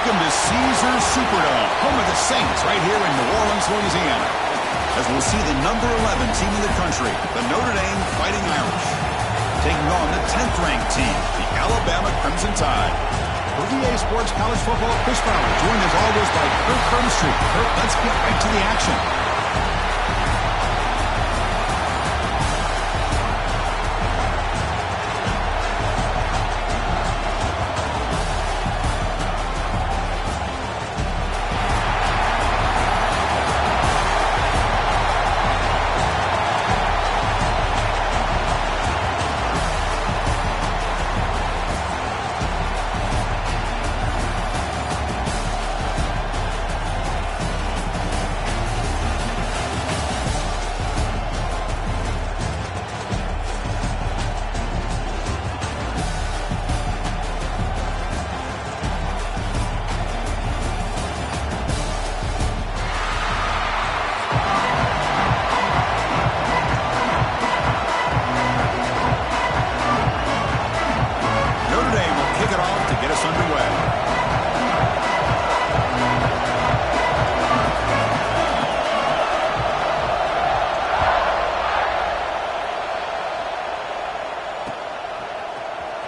Welcome to Caesars Superdome, home of the Saints, right here in New Orleans, Louisiana. As we'll see the number 11 team in the country, the Notre Dame Fighting Irish, taking on the 10th ranked team, the Alabama Crimson Tide. For VA Sports College Football, Chris Fowler, joined as always by Kurt Crumbstreet. Kurt, let's get right to the action.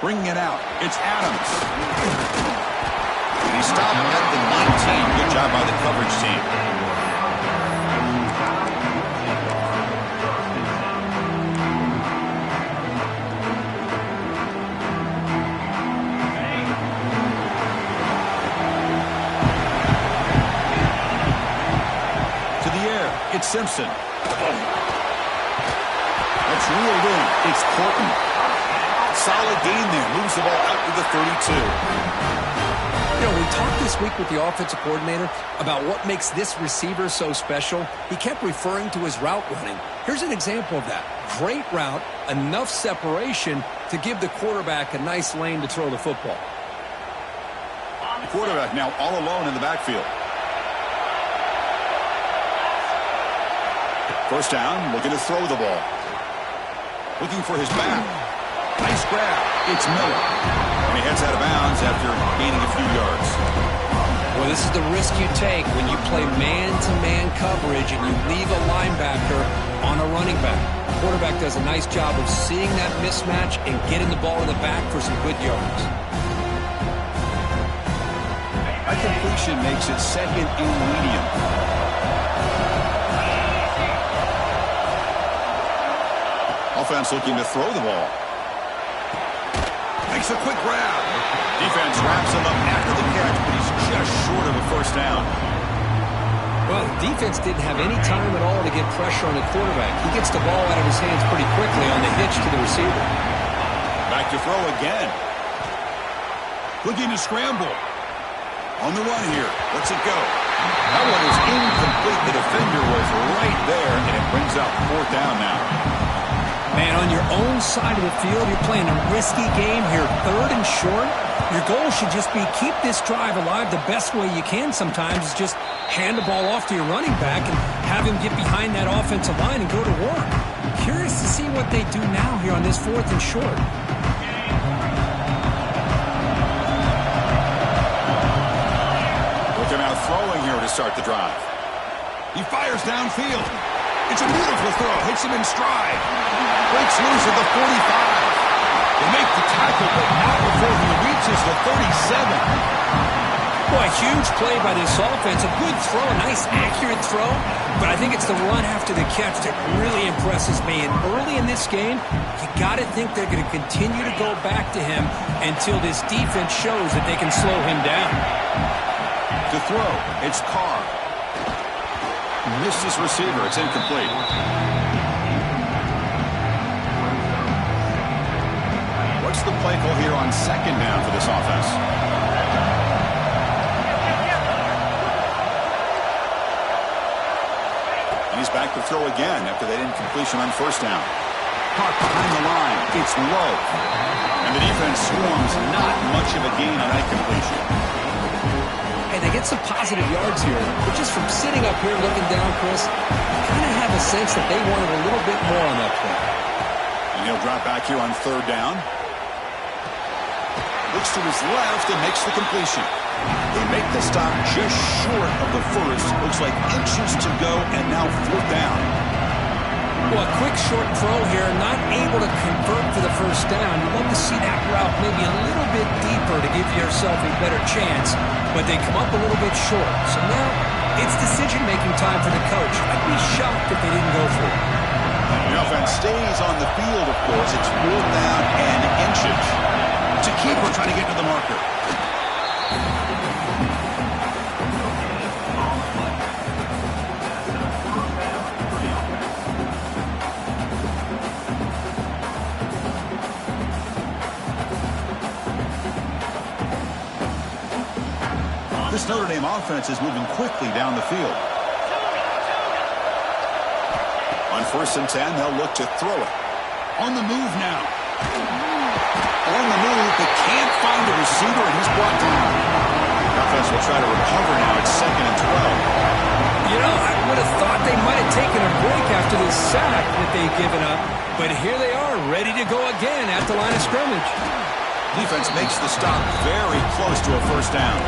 Bringing it out, it's Adams. And he stopped at the 19. Good job by the coverage team. To the air, it's Simpson. That's reeled in, it's Horton. Solid gain there. Moves the ball out to the 32. You know, we talked this week with the offensive coordinator about what makes this receiver so special. He kept referring to his route running. Here's an example of that. Great route, enough separation to give the quarterback a nice lane to throw the football. The quarterback now all alone in the backfield. First down, looking to throw the ball. Looking for his back. Nice grab. It's Miller. And he heads out of bounds after gaining a few yards. Well, this is the risk you take when you play man-to-man coverage and you leave a linebacker on a running back. The quarterback does a nice job of seeing that mismatch and getting the ball in the back for some good yards. A completion makes it second and medium. Offense looking to throw the ball. Makes a quick grab. Defense wraps him up after the catch, but he's just short of a first down. Well, the defense didn't have any time at all to get pressure on the quarterback. He gets the ball out of his hands pretty quickly on the hitch to the receiver. Back to throw again. Looking to scramble. On the run here. Let's it go. That one is incomplete. The defender was right there, and it brings up fourth down now. Man, on your own side of the field, you're playing a risky game here. Third and short. Your goal should just be keep this drive alive the best way you can sometimes is just hand the ball off to your running back and have him get behind that offensive line and go to work. Curious to see what they do now here on this fourth and short. Look him out throwing here to start the drive. He fires downfield. It's a beautiful throw. Hits him in stride. Breaks loose at the 45. They make the tackle, but not before he reaches the 37. Boy, huge play by this offense. A good throw, a nice accurate throw. But I think it's the run after the catch that really impresses me. And early in this game, you got to think they're going to continue to go back to him until this defense shows that they can slow him down. To throw, it's Carr. Missed his receiver. It's incomplete. What's the play call here on second down for this offense? And he's back to throw again after that incompletion on first down. Caught behind the line. It's low. And the defense swarms not much of a gain on that completion. Hey, they get some positive yards here, but just from sitting up here looking down, Chris, I kind of have a sense that they wanted a little bit more on that play. And he'll drop back here on third down. looks to his left and makes the completion. They make the stop just short of the first. Looks like inches to go, and now 4th down. Well, a quick short throw here, not able to convert for the first down. You'd love to see that route maybe a little bit deeper to give yourself a better chance, but they come up a little bit short. So now it's decision-making time for the coach. I'd be shocked if they didn't go for it. The offense stays on the field, of course. It's 4th down and inches. It's a keeper trying to get to the marker. This Notre Dame offense is moving quickly down the field. On 1st and 10, they'll look to throw it. On the move now. On the move, but can't find the receiver, and he's brought down. The offense will try to recover now. It's 2nd and 12. You know, I would have thought they might have taken a break after this sack that they've given up, but here they are, ready to go again at the line of scrimmage. Defense makes the stop very close to a 1st down.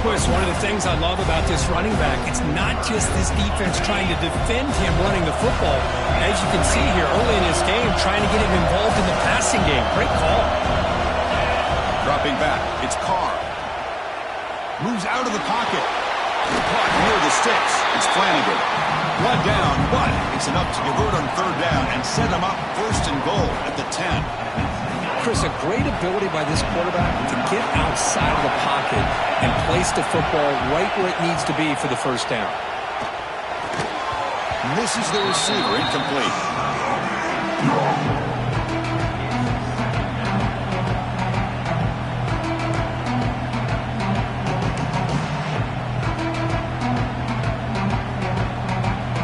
Of course, one of the things I love about this running back, it's not just this defense trying to defend him running the football. As you can see here early in this game, trying to get him involved in the passing game. Great call. Dropping back, it's Carr. Moves out of the pocket. Caught near the sticks. It's Flanagan. One down, but it's enough to convert on 3rd down and set him up 1st and goal at the 10. Chris, a great ability by this quarterback to get outside of the pocket and place the football right where it needs to be for the 1st down. Misses the receiver, incomplete.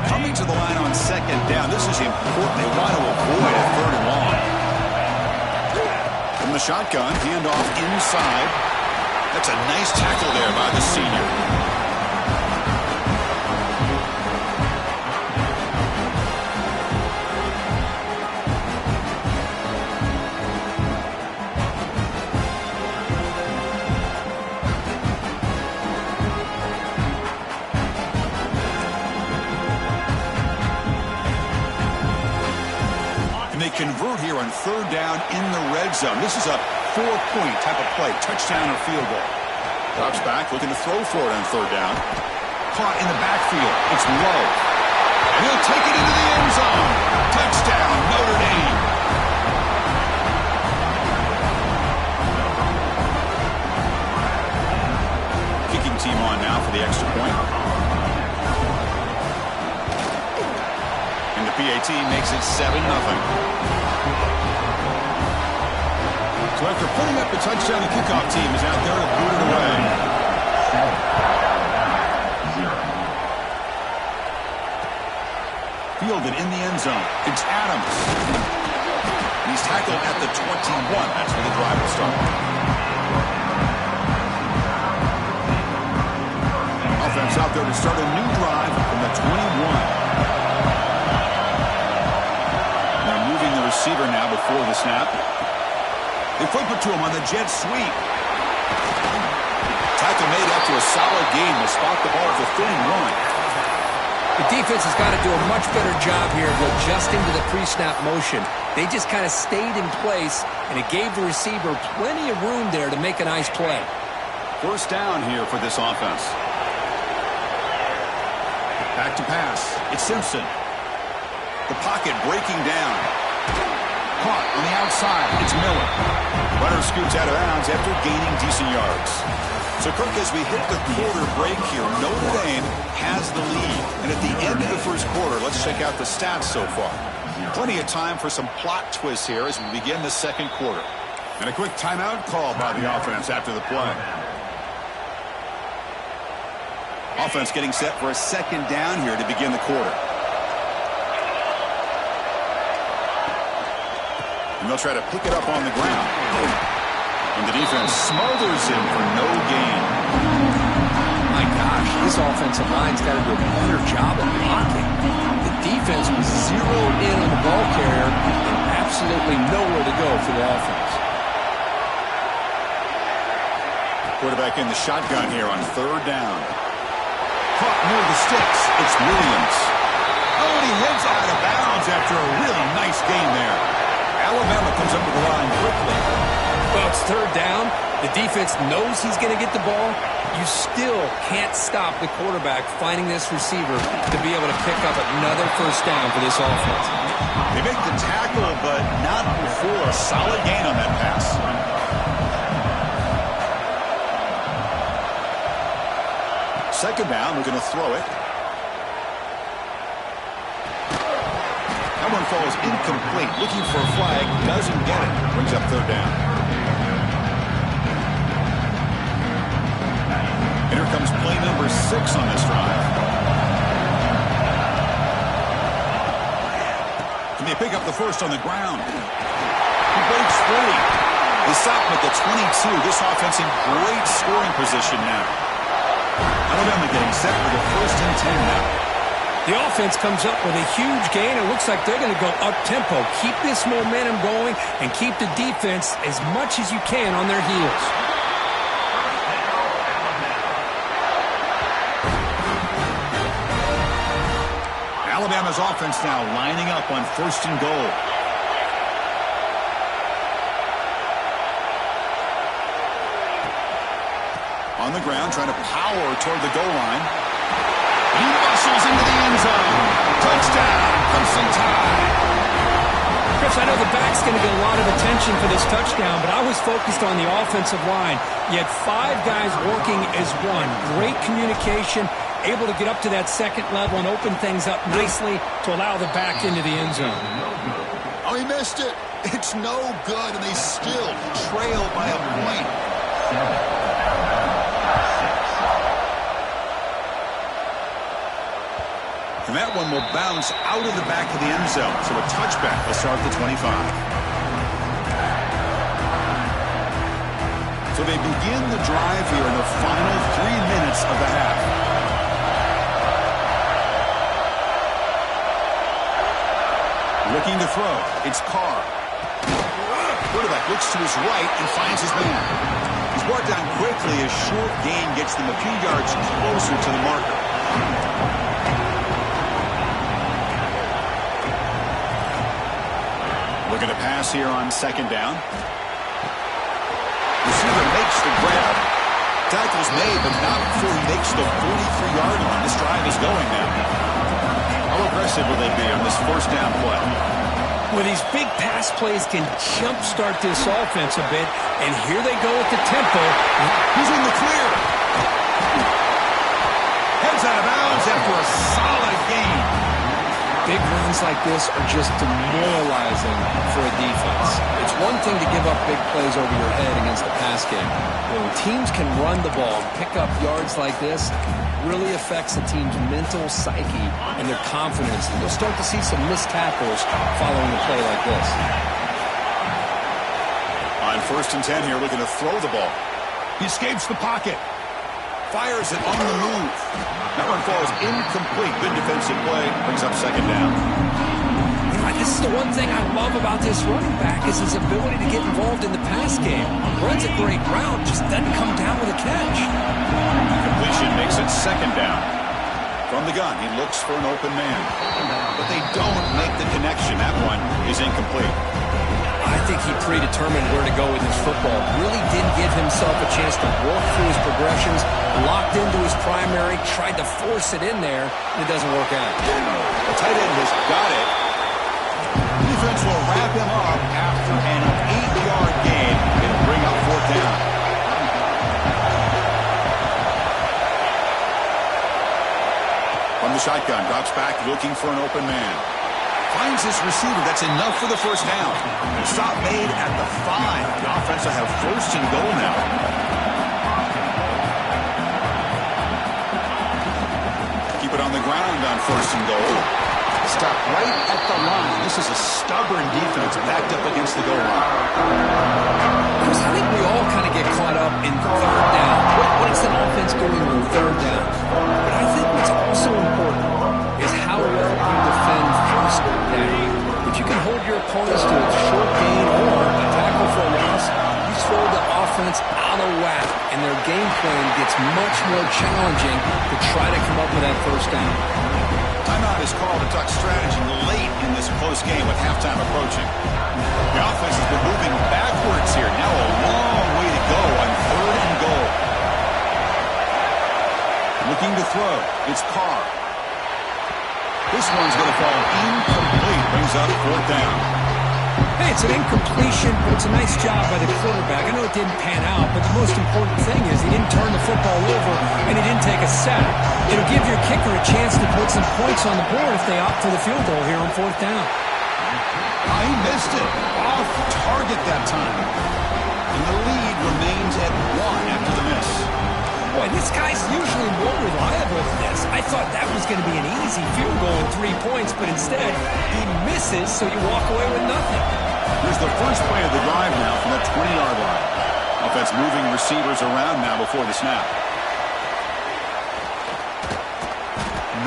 Coming to the line on 2nd down. This is important. They want to avoid a 3rd and long. From the shotgun, handoff inside. That's a nice tackle there by the senior. Convert here on 3rd down in the red zone. This is a 4-point type of play, touchdown or field goal. Drops back, looking to throw for it on 3rd down. Caught in the backfield. It's low. And he'll take it into the end zone. Touchdown, Notre Dame. Kicking team on now for the extra point. PAT makes it 7-0. So after putting up the touchdown, the kickoff team is out there to boot it away. Fielded in the end zone. It's Adams. He's tackled at the 21. That's where the drive will start. Offense out there to start a new drive from the 21. Receiver now before the snap. They flip it to him on the jet sweep. Tackle made after a solid game. Will spot the ball for 31. The defense has got to do a much better job here of adjusting to the pre-snap motion. They just kind of stayed in place, and it gave the receiver plenty of room there to make a nice play. 1st down here for this offense. Back to pass. It's Simpson. The pocket breaking down. Caught on the outside. It's Miller. Runner scoots out of bounds after gaining decent yards. So, Kirk, as we hit the quarter break here, Notre Dame has the lead. And at the end of the 1st quarter, let's check out the stats so far. Plenty of time for some plot twists here as we begin the 2nd quarter. And a quick timeout call by the offense after the play. Offense getting set for a 2nd down here to begin the quarter. And they'll try to pick it up on the ground. And the defense smothers him for no gain. My gosh, this offensive line's got to do a better job of blocking. The defense was zeroed in on the ball carrier and absolutely nowhere to go for the offense. Quarterback in the shotgun here on third down. Caught near the sticks. It's Williams. Oh, and he heads out of bounds after a really nice gain there. Alabama comes up with the line quickly. Well, it's third down. The defense knows he's going to get the ball. You still can't stop the quarterback finding this receiver to be able to pick up another first down for this offense. They make the tackle, but not before a solid gain on that pass. Second down, we're going to throw it. That one falls incomplete. Looking for a flag, doesn't get it. Brings up third down. And here comes play number 6 on this drive. Can they pick up the first on the ground? He breaks free. They stop him at the 22. This offense in great scoring position now. Alabama getting set for the 1st and 10 now. The offense comes up with a huge gain. It looks like they're going to go up-tempo. Keep this momentum going and keep the defense as much as you can on their heels. Alabama's offense now lining up on 1st and goal. On the ground, trying to power toward the goal line. He muscles into the end zone. Touchdown, Crimson Tide. Chris, I know the back's going to get a lot of attention for this touchdown, but I was focused on the offensive line. You had 5 guys working as one. Great communication, able to get up to that second level and open things up nicely to allow the back into the end zone. Oh, he missed it. It's no good, and they still trail by a point. And that one will bounce out of the back of the end zone. So a touchback will start the 25. So they begin the drive here in the final 3 minutes of the half. Looking to throw. It's Carr. Quarterback looks to his right and finds his man. He's brought down quickly. A short gain gets them a few yards closer to the marker. Looking to pass here on second down. Receiver makes the grab. Tackle's made, but not before he makes the 43-yard line. This drive is going now. How aggressive will they be on this first down play? Well, these big pass plays can jumpstart this offense a bit, and here they go with the tempo. He's in the clear. Heads out of bounds after a solid gain. Big runs like this are just demoralizing for a defense. It's one thing to give up big plays over your head against the pass game. When teams can run the ball and pick up yards like this, really affects the team's mental psyche and their confidence. And you'll start to see some missed tackles following a play like this. On 1st and 10 here, looking to throw the ball. He escapes the pocket. Fires it on the move. That one falls incomplete. Good defensive play. Brings up second down. This is the one thing I love about this running back is his ability to get involved in the pass game. Runs a great route, just doesn't come down with a catch. Completion makes it second down. From the gun, he looks for an open man. But they don't make the connection. That one is incomplete. I think he predetermined where to go with his football. Really didn't give himself a chance to work through his progressions. Locked into his primary, tried to force it in there, and it doesn't work out. The tight end has got it. Defense will wrap him up after an 8-yard gain and bring up fourth down. From the shotgun, drops back looking for an open man. Finds his receiver. That's enough for the first down. Stop made at the 5. The offense will have 1st and goal now. Keep it on the ground on 1st and goal. Stop right at the line. This is a stubborn defense backed up against the goal line. Chris, I think we all kind of get caught up in third down. What makes an offense going on third down? But I think what's also important is how well you defend first down. If you can hold your opponents to a short gain or a tackle for a loss, you throw the offense out of whack, and and their game plan gets much more challenging to try to come up with that first down. Timeout is called to talk strategy late in this close game with halftime approaching. The offense has been moving backwards here. Now a long way to go on 3rd and goal. Looking to throw. It's Carr. This one's going to fall incomplete. Brings up 4th down. Hey, it's an incompletion, but it's a nice job by the quarterback. I know it didn't pan out, but the most important thing is he didn't turn the football over and he didn't take a sack. It'll give your kicker a chance to put some points on the board if they opt for the field goal here on 4th down. Oh, he missed it. Off target that time. And the lead remains at 1 after the miss. Boy, this guy's usually more reliable than this. I thought that was going to be an easy field goal and 3 points, but instead he misses, so you walk away with nothing. Here's the first play of the drive now from the 20-yard line. Offense moving receivers around now before the snap.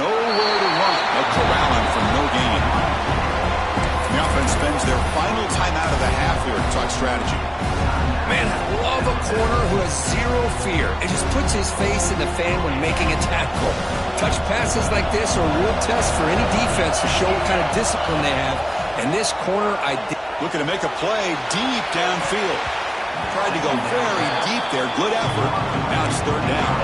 Nowhere to run. They'll corral him for no gain. The offense spends their final timeout of the half here to talk strategy. Man, I love a corner who has zero fear. It just puts his face in the fan when making a tackle. Touch passes like this are a real test for any defense to show what kind of discipline they have. And this corner, looking to make a play deep downfield. Tried to go very deep there. Good effort. Now it's 3rd down.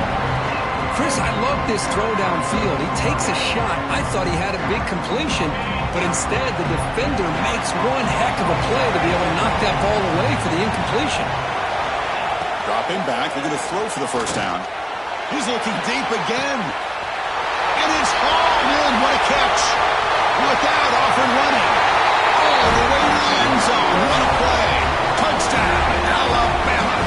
Chris, I love this throw downfield. He takes a shot. I thought he had a big completion, but instead the defender makes one heck of a play to be able to knock that ball away for the incompletion. Dropping back, looking to throw for the 1st down. He's looking deep again. And it's hauled in. What a catch. Look out, off and running. All the way to the end zone. What a play. Touchdown, Alabama.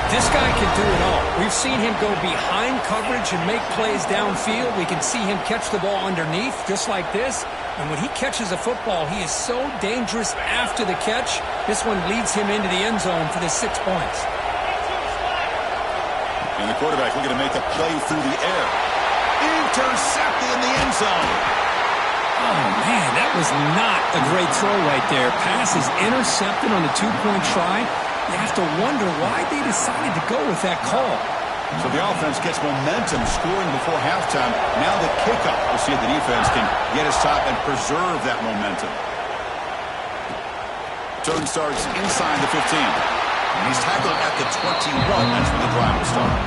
This guy can do it all. We've seen him go behind coverage and make plays downfield. We can see him catch the ball underneath, just like this. And when he catches a football, he is so dangerous after the catch. This one leads him into the end zone for the 6 points. And the quarterback looking to make a play through the air. Intercepted in the end zone. Oh, man, that was not a great throw right there. Pass is intercepted on the 2-point try. You have to wonder why they decided to go with that call. So the offense gets momentum scoring before halftime. Now the kickoff. We'll see if the defense can get a stop and preserve that momentum. Turn starts inside the 15. And he's tackled at the 21. That's where the drive will start.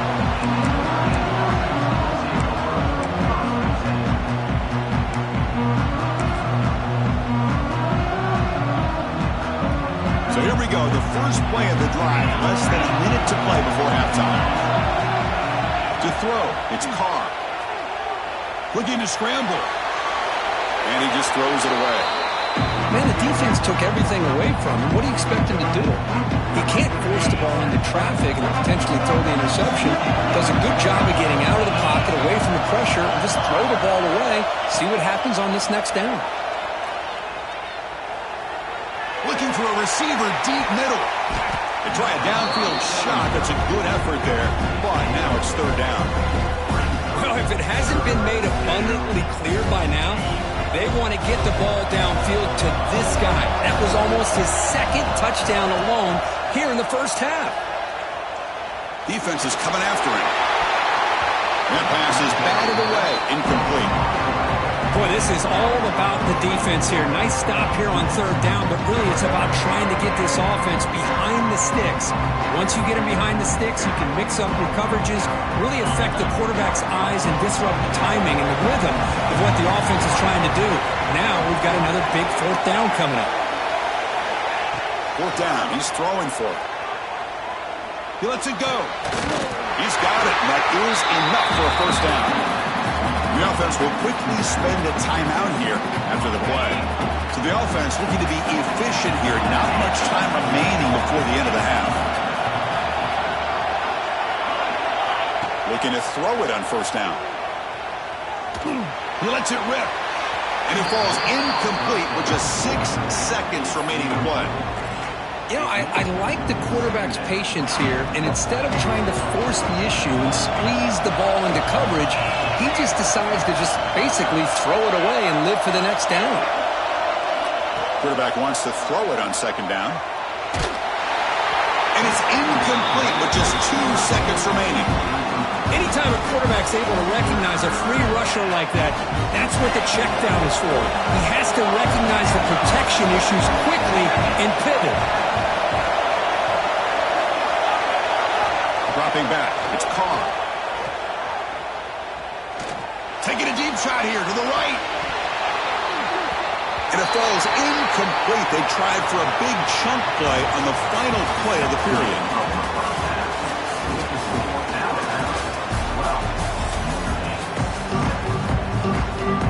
So here we go, the first play of the drive, less than a minute to play before halftime. To throw, it's Carr. Looking to scramble. And he just throws it away. Man, the defense took everything away from him. What do you expect him to do? He can't force the ball into traffic and potentially throw the interception. Does a good job of getting out of the pocket, away from the pressure, and just throw the ball away. See what happens on this next down. Looking for a receiver deep middle. They try a downfield shot. That's a good effort there. But now it's 3rd down. Well, if it hasn't been made abundantly clear by now, they want to get the ball downfield to this guy. That was almost his 2nd touchdown alone here in the first half. Defense is coming after him. That pass is batted away. Incomplete. Boy, this is all about the defense here. Nice stop here on 3rd down, but really it's about trying to get this offense behind the sticks. Once you get them behind the sticks, you can mix up your coverages, really affect the quarterback's eyes and disrupt the timing and the rhythm of what the offense is trying to do. Now we've got another big 4th down coming up. 4th down. He's throwing for it. He lets it go. He's got it. That is enough for a 1st down. The offense will quickly spend a timeout here after the play. So the offense looking to be efficient here. Not much time remaining before the end of the half. Looking to throw it on 1st down. He lets it rip. And it falls incomplete with just 6 seconds remaining to play. You know, I like the quarterback's patience here, and instead of trying to force the issue and squeeze the ball into coverage, he just decides to just basically throw it away and live for the next down. Quarterback wants to throw it on 2nd down. And it's incomplete with just 2 seconds remaining. Anytime a quarterback's able to recognize a free rusher like that, that's what the check down is for. He has to recognize the protection issues quickly and pivot. Dropping back, it's Carr. Taking a deep shot here to the right. And it falls incomplete. They tried for a big chunk play on the final play of the period.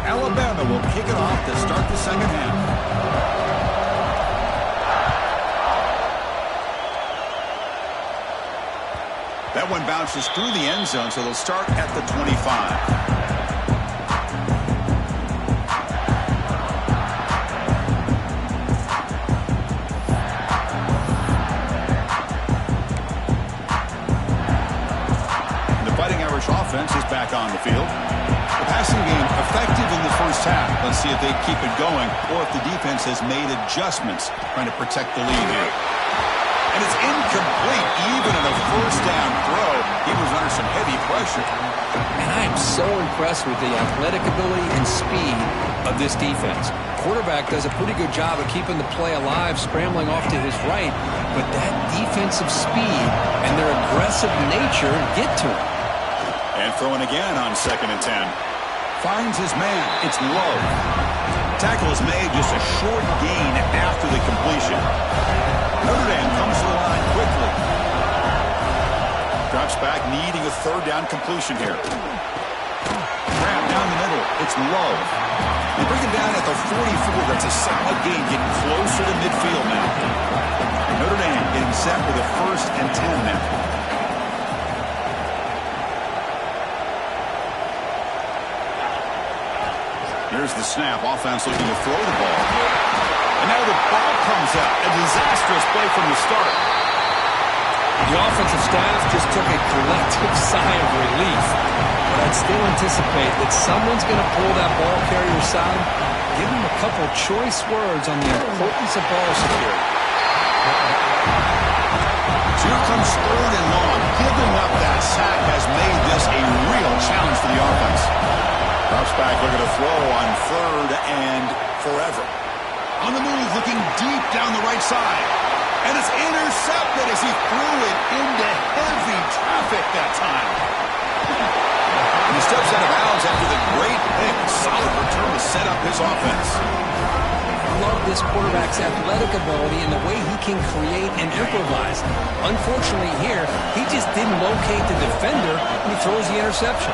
Alabama will kick it off to start the second half. That one bounces through the end zone, so they'll start at the 25. Offense is back on the field. The passing game effective in the first half. Let's see if they keep it going or if the defense has made adjustments trying to protect the lead here. And it's incomplete even on a first down throw. He was under some heavy pressure. And I am so impressed with the athletic ability and speed of this defense. Quarterback does a pretty good job of keeping the play alive, scrambling off to his right, but that defensive speed and their aggressive nature get to him. And throwing again on 2nd and 10. Finds his man. It's low. Tackle is made just a short gain after the completion. Notre Dame comes to the line quickly. Drops back, needing a 3rd down completion here. Grab down the middle. It's low. They bring him down at the 44. That's a solid gain, getting closer to midfield now. Notre Dame getting set for the 1st and 10 now. Here's the snap. Offense looking to throw the ball. And now the ball comes out. A disastrous play from the start. The offensive staff just took a collective sigh of relief. But I'd still anticipate that someone's going to pull that ball carrier aside, give him a couple choice words on the importance of ball security. So here comes 3rd and long. Giving up that sack has made this a real challenge for the offense. Drops back, looking to throw on 3rd and forever. On the move, looking deep down the right side. And it's intercepted as he threw it into heavy traffic that time. And he steps out of bounds after the great pick. Solid return to set up his offense. I love this quarterback's athletic ability and the way he can create and improvise. Unfortunately here, he just didn't locate the defender when he throws the interception.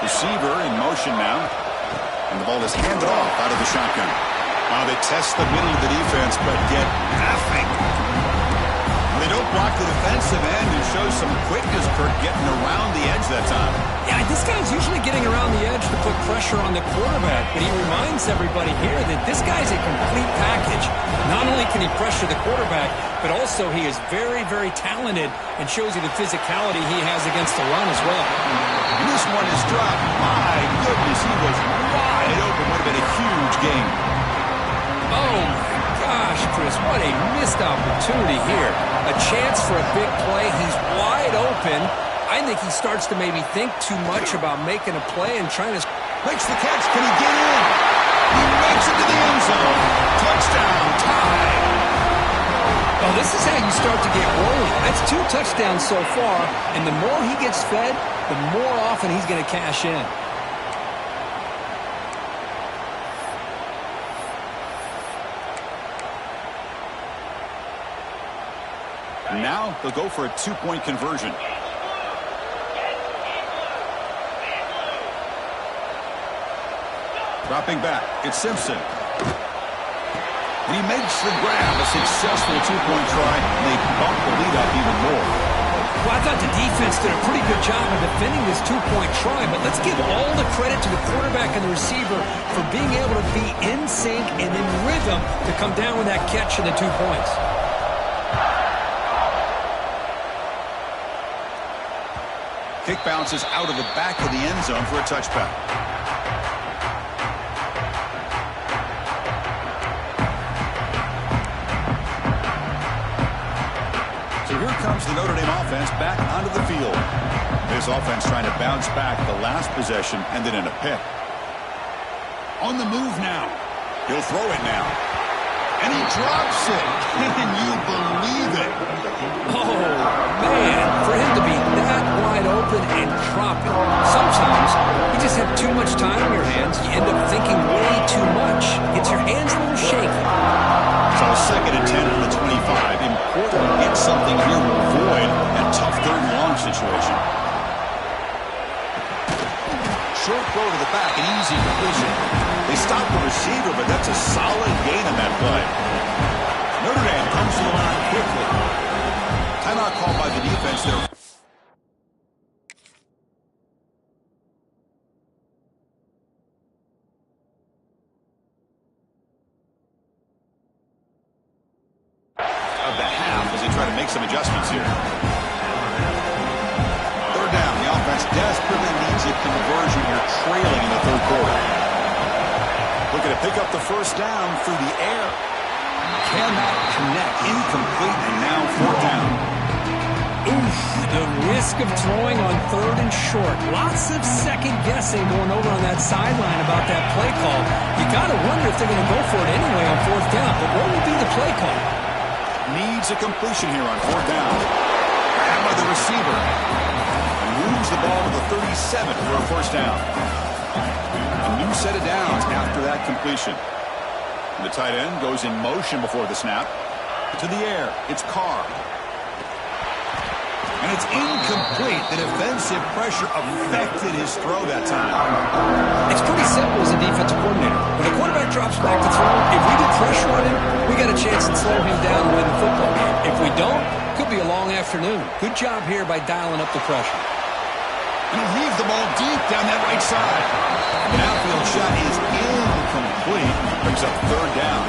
Receiver in motion now. And the ball is handed off out of the shotgun. They test the middle of the defense, but get nothing. They don't block the defensive end and show some quickness, Kurt, getting around the edge that time. Yeah, this guy's usually getting around the edge to put pressure on the quarterback, but he reminds everybody here that this guy's a complete package. Not only can he pressure the quarterback, but also he is very, very talented and shows you the physicality he has against the run as well. And this one is dropped. My goodness, he was wide open. Would have been a huge game. Oh, my gosh, Chris, what a missed opportunity here. A chance for a big play. He's wide open. I think he starts to maybe think too much about making a play and trying to... Makes the catch. Can he get in? He makes it to the end zone. Touchdown, tie. Well, this is how you start to get rolling. That's 2 touchdowns so far, and the more he gets fed, the more often he's going to cash in. Now they'll go for a 2-point conversion. Dropping back, it's Simpson. And he makes the grab, a successful 2-point try, and they bump the lead up even more. Well, I thought the defense did a pretty good job of defending this 2-point try, but let's give all the credit to the quarterback and the receiver for being able to be in sync and in rhythm to come down with that catch and the 2 points. Kick bounces out of the back of the end zone for a touchback. So here comes the Notre Dame offense back onto the field. This offense trying to bounce back the last possession, ended in a pick. On the move now. He'll throw it now. And he drops it. Can you believe it? Oh, man, for him to be that wide open and drop it. Sometimes you just have too much time in your hands. You end up thinking way too much. Gets your hands a little shaky. So 2nd and 10 from the 25. Important to get something here to avoid a tough 3rd and long situation. Short throw to the back, an easy completion. They stop the receiver, but that's a solid gain on that play. Notre Dame comes to the line quickly. Timeout called by the defense there. Of the half as they try to make some adjustments here. 3rd down. The offense desperately needs a conversion here, trailing in the 3rd quarter. Looking to pick up the 1st down through the air. Cannot connect. Incomplete, and now 4th down. Oof, the risk of throwing on 3rd and short. Lots of second guessing going over on that sideline about that play call. You got to wonder if they're going to go for it anyway on 4th down. But what would be the play call? Needs a completion here on 4th down. Grabbed by the receiver. And moves the ball to the 37 for a 1st down. A new set of downs after that completion. And the tight end goes in motion before the snap. To the air. It's Carr. And it's incomplete. The defensive pressure affected his throw that time. It's pretty simple as a defensive coordinator. When a quarterback drops back to throw, if we get pressure on him, we got a chance to slow him down and win the football game. If we don't, could be a long afternoon. Good job here by dialing up the pressure. And he'll leave the ball deep down that right side. An outfield shot is incomplete. Brings up 3rd down.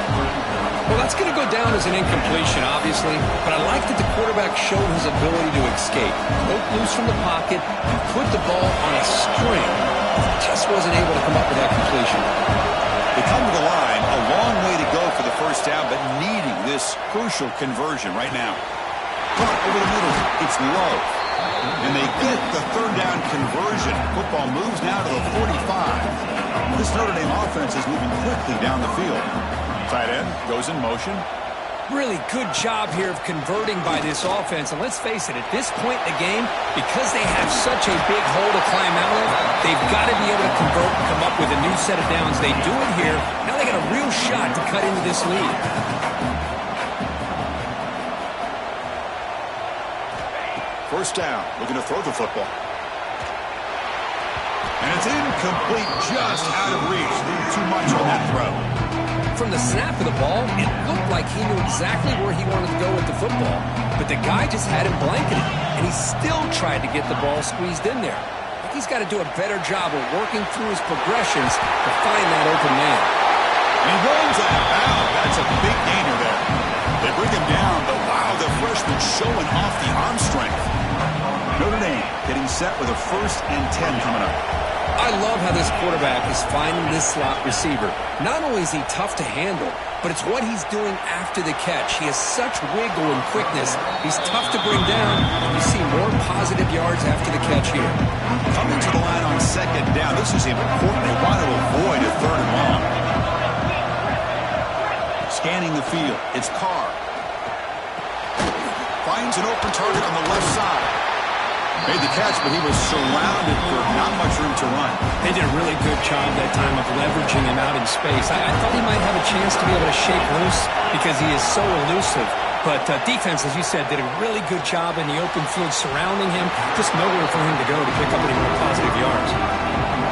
Well, that's going to go down as an incompletion, obviously, but I like that the quarterback showed his ability to escape. Broke loose from the pocket and put the ball on a string. Just wasn't able to come up with that completion. They come to the line, a long way to go for the 1st down, but needing this crucial conversion right now. Caught over the middle. It's low. And they get the 3rd down conversion. Football moves now to the 45. This Notre Dame offense is moving quickly down the field. Tight end goes in motion. Really good job here of converting by this offense. And let's face it, at this point in the game, because they have such a big hole to climb out of, they've got to be able to convert and come up with a new set of downs. They do it here. Now they got a real shot to cut into this lead. First down, looking to throw the football. And it's incomplete, just out of reach. Too much on that throw. From the snap of the ball, it looked like he knew exactly where he wanted to go with the football. But the guy just had him blanketed, and he still tried to get the ball squeezed in there. I think he's got to do a better job of working through his progressions to find that open man. And he runs out of bounds. That's a big gainer there. They bring him down, but wow, the freshman showing off the arm strength. Notre Dame getting set with a 1st and 10 coming up. I love how this quarterback is finding this slot receiver. Not only is he tough to handle, but it's what he's doing after the catch. He has such wiggle and quickness. He's tough to bring down. You see more positive yards after the catch here. Coming to the line on 2nd down. This is important. They want to avoid a 3rd and long. Scanning the field. It's Carr. Finds an open target on the left side. Made the catch, but he was surrounded for not much room to run. They did a really good job that time of leveraging him out in space. I thought he might have a chance to be able to shake loose because he is so elusive. But defense, as you said, did a really good job in the open field surrounding him. Just nowhere for him to go to pick up any more positive yards.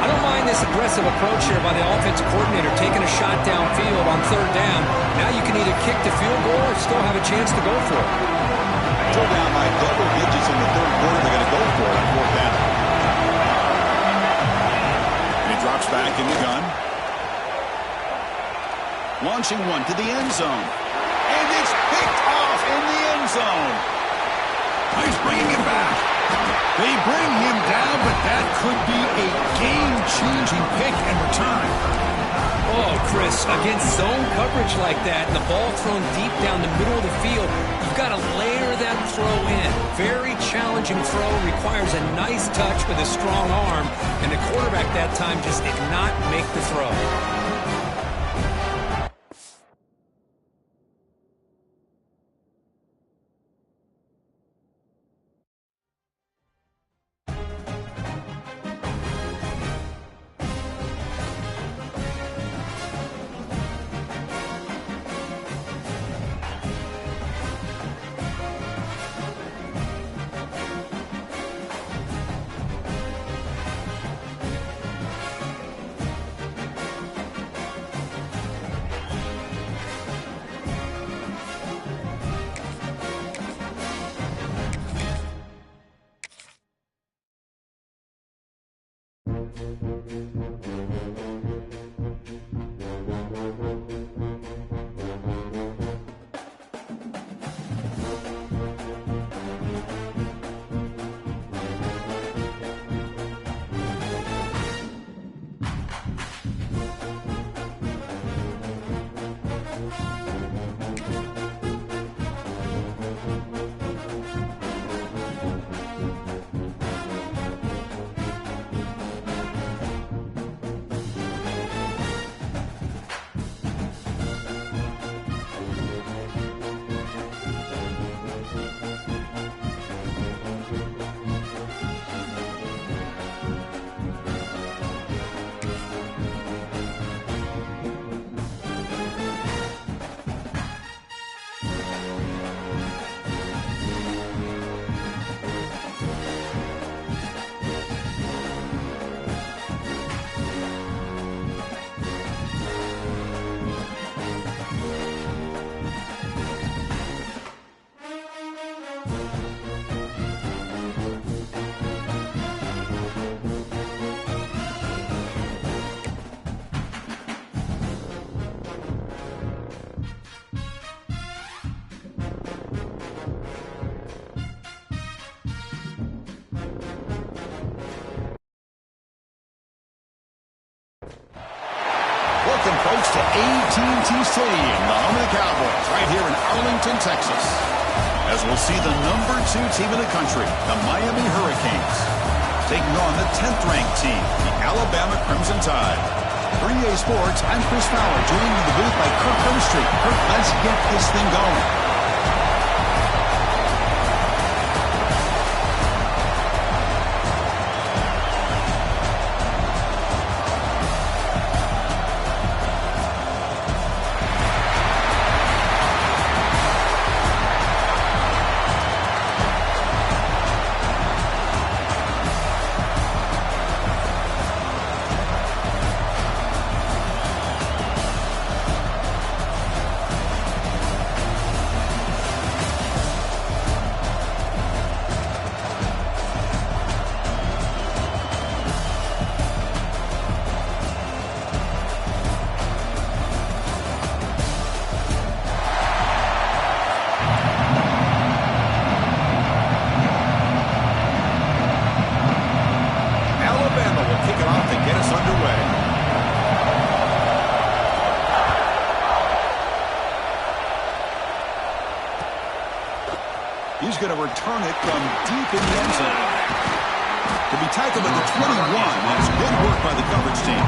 I don't mind this aggressive approach here by the offensive coordinator, taking a shot downfield on 3rd down. Now you can either kick the field goal or still have a chance to go for it. Throw down by double digits in the 3rd quarter. They're going to go for it on 4th down. And he drops back in the gun. Launching one to the end zone. And it's picked off in the end zone. He's bringing him back. They bring him down, but that could be a game-changing pick and return. Oh, Chris, against zone coverage like that and the ball thrown deep down the middle of the field, you've got to layer that throw in. Very challenging throw, requires a nice touch with a strong arm, and the quarterback that time just did not make the throw. Welcome, folks, to AT&T Stadium, the home of the Cowboys, right here in Arlington, Texas. As we'll see the number 2 team in the country, the Miami Hurricanes, taking on the 10th-ranked team, the Alabama Crimson Tide. For EA Sports, I'm Chris Fowler, joined in the booth by Kirk Herbstreit. Kirk, let's get this thing going. He's going to return it from deep in the end zone. To be tackled at the 21. That's good work by the coverage team.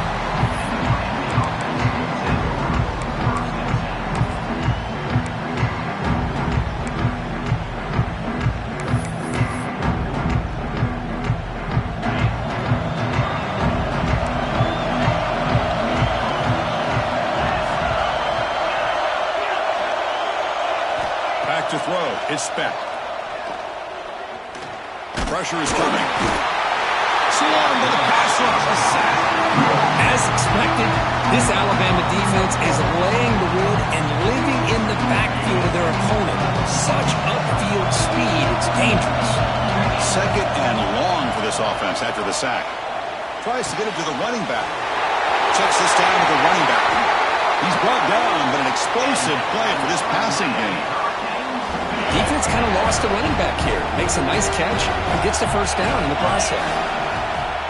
Back to throw. It's Speck. Pressure is coming. Swarmed by the pass rush. A sack. As expected, this Alabama defense is laying the wood and living in the backfield of their opponent. Such upfield speed, it's dangerous. Second and long for this offense after the sack. Tries to get it to the running back. Checks this down to the running back. He's brought down, but an explosive play for this passing game. Defense kind of lost the running back here. Makes a nice catch and gets the first down in the process.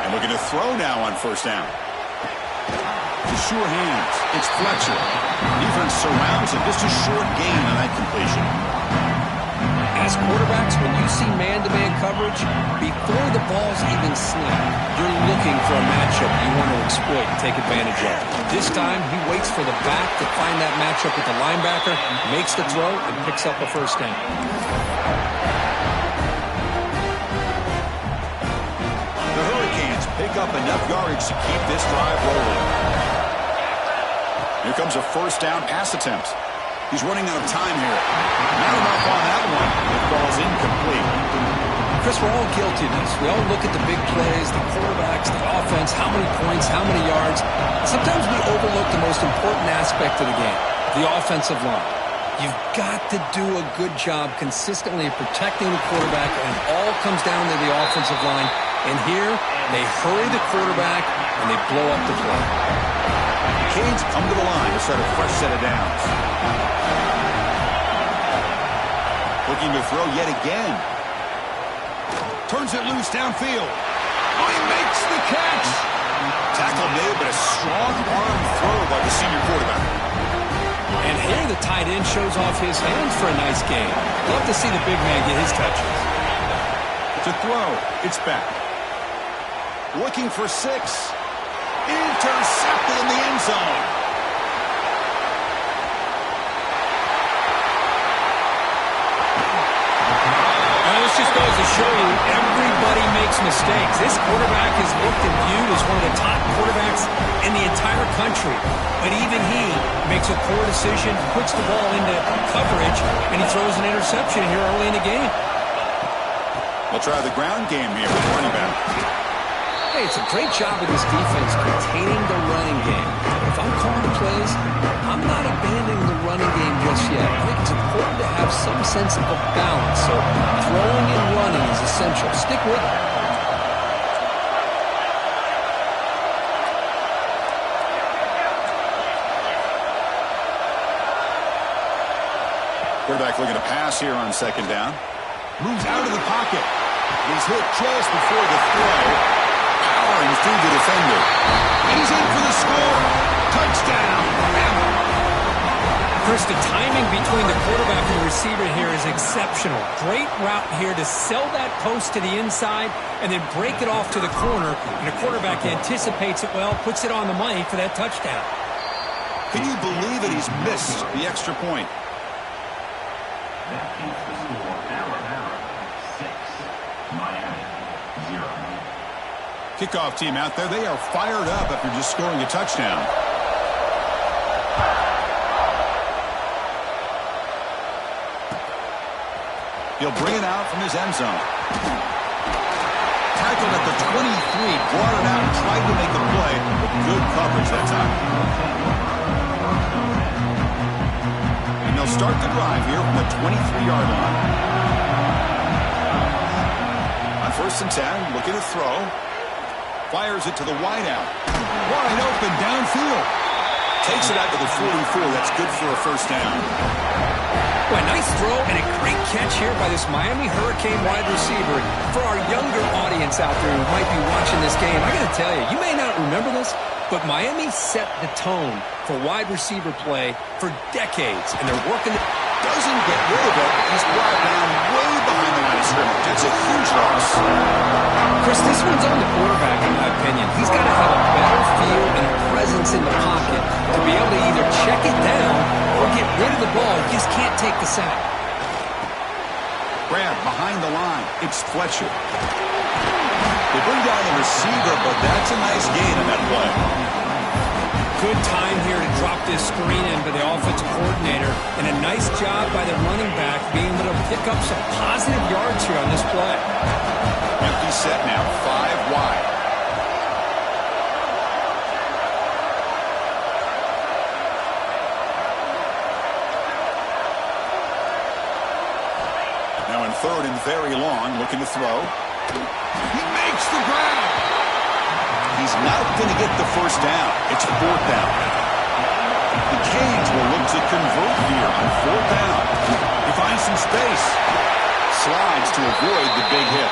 And looking to throw now on first down. To sure hands. It's Fletcher. Defense surrounds him. Just a short gain on that completion. As quarterbacks, when you see man-to-man coverage, before the ball's even snapped, you're looking for a matchup you want to exploit and take advantage of. This time, he waits for the back to find that matchup with the linebacker, makes the throw, and picks up a first down. The Hurricanes pick up enough yardage to keep this drive rolling. Here comes a first down pass attempt. He's running out of time here. Not enough on that one. It falls incomplete. Chris, we're all guilty of this. We all look at the big plays, the quarterbacks, the offense, how many points, how many yards. Sometimes we overlook the most important aspect of the game, the offensive line. You've got to do a good job consistently of protecting the quarterback, and it all comes down to the offensive line. And here, they hurry the quarterback, and they blow up the play. The Canes come to the line to start a fresh set of downs. Looking to throw yet again. Turns it loose downfield. Oh, he makes the catch. Tackle made, but a strong arm throw by the senior quarterback. And here the tight end shows off his hands for a nice game. Love to see the big man get his touches. To throw, it's back. Looking for 6. Intercepted in the end zone. This just goes to show you everybody makes mistakes. This quarterback is looked and viewed as one of the top quarterbacks in the entire country. But even he makes a poor decision, puts the ball into coverage, and he throws an interception here early in the game. We'll try the ground game here with running back. Hey, it's a great job of this defense containing the running game. If I'm calling plays, I'm not abandoning the running game just yet. I think it's important to have some sense of balance. So throwing and running is essential. Stick with it. Quarterback looking to pass here on second down. Moves out of the pocket. He's hit just before the throw. Powering through the defender. And he's in for the score. Touchdown. Chris, the timing between the quarterback and the receiver here is exceptional. Great route here to sell that post to the inside and then break it off to the corner. And the quarterback anticipates it well, puts it on the money for that touchdown. Can you believe it? He's missed the extra point. That keeps the score Alabama 6, Miami 0. Kickoff team out there. They are fired up after just scoring a touchdown. He'll bring it out from his end zone. Tackled at the 23, brought it out and tried to make a play, but good coverage that time. And they'll start the drive here from the 23-yard line. On 1st and 10, looking to throw. Fires it to the wideout. Wide open downfield. Takes it out to the 44. That's good for a first down. Well, a nice throw and a great catch here by this Miami Hurricane wide receiver. For our younger audience out there who might be watching this game, I got to tell you, you may not remember this, but Miami set the tone for wide receiver play for decades, and they're working. Doesn't get rid of it. He's brought down way behind the line of scrimmage. That's a huge loss. Chris, this one's on the quarterback, in my opinion. He's got to have a better feel and a presence in the pocket to be able to either check it down or get rid of the ball. You just can't take the sack. Grab behind the line. It's Fletcher. They bring down the receiver, but that's a nice gain on that play. Good time here to drop this screen in by the offensive coordinator, and a nice job by the running back being able to pick up some positive yards here on this play. Empty set now, 5 wide. Now in 3rd and very long, looking to throw. He makes the grab. He's not going to get the first down. It's 4th down. The Canes will look to convert here on 4th down. He finds some space. Slides to avoid the big hit.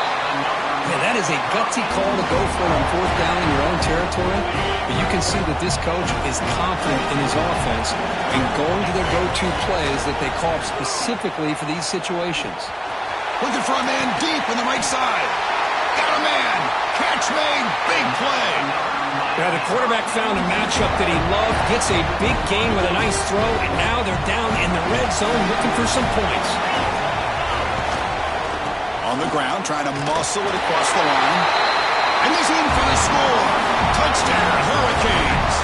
Man, that is a gutsy call to go for it on fourth down in your own territory. But you can see that this coach is confident in his offense and going to their go-to plays that they call up specifically for these situations. Looking for a man deep on the right side. Got a man. Catch made. Big play. Yeah, the quarterback found a matchup that he loved, gets a big gain with a nice throw, and now they're down in the red zone looking for some points. On the ground, trying to muscle it across the line. And he's in for the score. Touchdown, Hurricanes.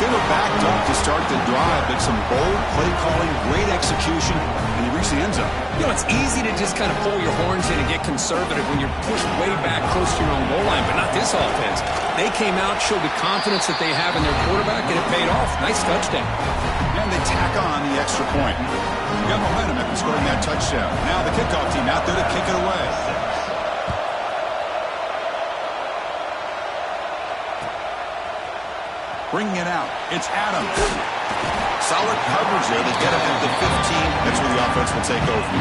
They were backed up to start the drive, but some bold play calling, great execution, and they reached the end zone. You know, it's easy to just kind of pull your horns in and get conservative when you're pushed way back close to your own goal line, but not this offense. They came out, showed the confidence that they have in their quarterback, and it paid off. Nice touchdown. And they tack on the extra point. We got momentum after scoring that touchdown. Now the kickoff team out there to kick it away. Bringing it out. It's Adams. Solid coverage there. They get up at the 15. That's where the offense will take over.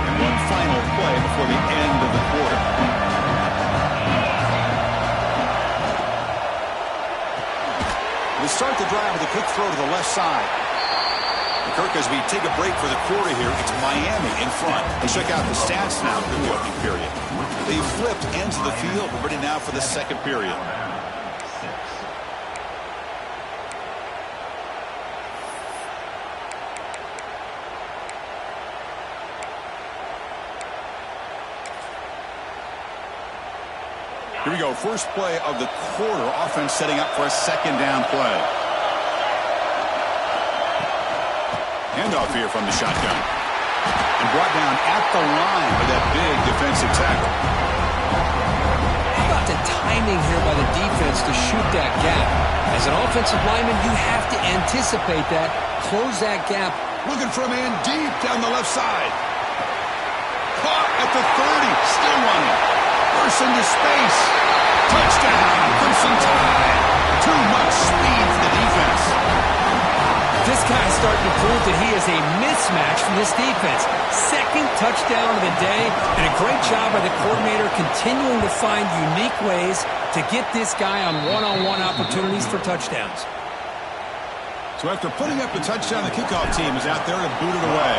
And one final play before the end of the quarter. We start the drive with a quick throw to the left side. Kirk, as we take a break for the quarter here, it's Miami in front. Let's check out the stats now for the opening period. They flipped ends of the field. We're ready now for the second period. Here we go. First play of the quarter. Offense setting up for a second down play. Handoff here from the shotgun. And brought down at the line with that big defensive tackle. How about the timing here by the defense to shoot that gap? As an offensive lineman, you have to anticipate that, close that gap. Looking for a man deep down the left side. Caught at the 30. Still running. Burst into space. Touchdown. Crimson Tide. Too much speed for the defense. This guy's starting to prove that he is a mismatch from this defense. Second touchdown of the day, and a great job by the coordinator continuing to find unique ways to get this guy on one-on-one opportunities for touchdowns. So after putting up the touchdown, the kickoff team is out there to boot it away.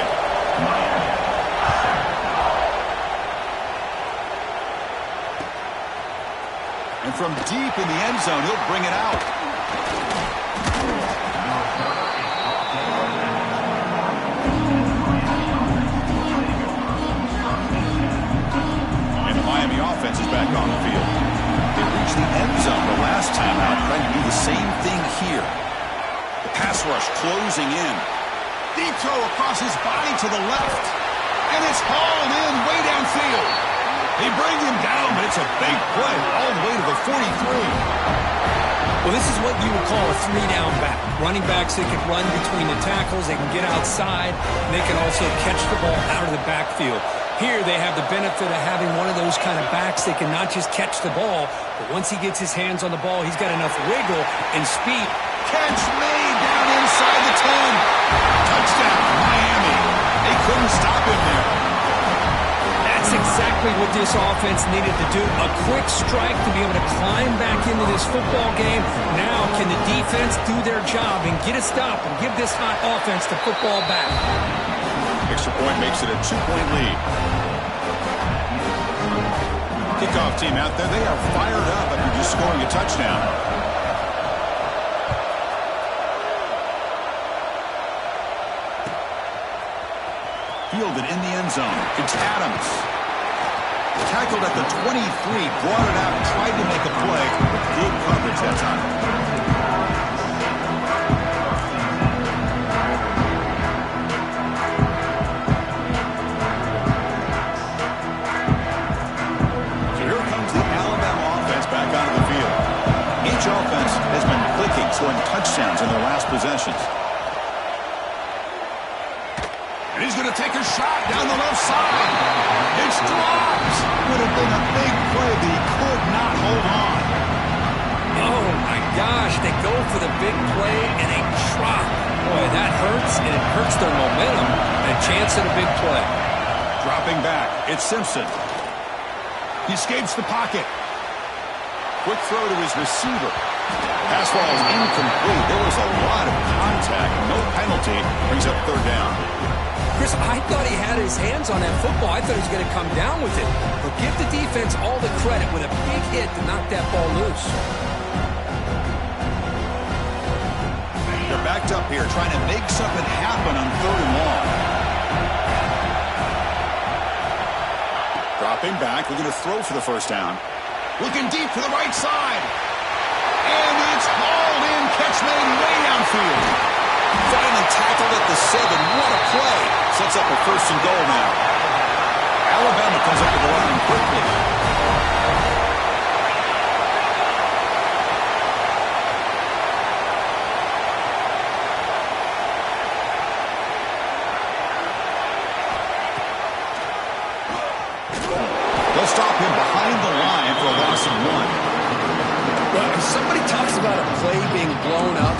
And from deep in the end zone, he'll bring it out. Offense is back on the field. They reached the end zone the last time out, trying to do the same thing here. The pass rush closing in. Deep throw across his body to the left. And it's hauled in way downfield. They bring him down, but it's a big play all the way to the 43. Well, this is what you would call a three-down back. Running backs, they can run between the tackles, they can get outside, and they can also catch the ball out of the backfield. Here they have the benefit of having one of those kind of backs that can not just catch the ball, but once he gets his hands on the ball, he's got enough wiggle and speed. Catch made down inside the 10. Touchdown, Miami. They couldn't stop him there. That's exactly what this offense needed to do. A quick strike to be able to climb back into this football game. Now can the defense do their job and get a stop and give this hot offense the football back? Extra point makes it a 2-point lead. Kickoff team out there. They are fired up after just scoring a touchdown. Fielded in the end zone. It's Adams. Tackled at the 23. Brought it out. Tried to make a play. Good coverage that time. Each offense has been clicking, scoring touchdowns in their last possessions. And he's going to take a shot down the left side. It's dropped. Would have been a big play, but he could not hold on. Oh, my gosh. They go for the big play, and they drop. Boy, that hurts, and it hurts their momentum and a chance at a big play. Dropping back, it's Simpson. He escapes the pocket. Quick throw to his receiver. Pass ball is incomplete. There was a lot of contact. No penalty. Brings up third down. Chris, I thought he had his hands on that football. I thought he was going to come down with it. But give the defense all the credit with a big hit to knock that ball loose. They're backed up here trying to make something happen on third and long. Dropping back, looking to throw for the first down. Looking deep to the right side. And it's hauled in. Catch made way downfield. Finally tackled at the 7. What a play. Sets up a first and goal now. Alabama comes up to the line quickly. They'll stop him behind the line for a loss of 1. Well, if somebody talks about a play being blown up,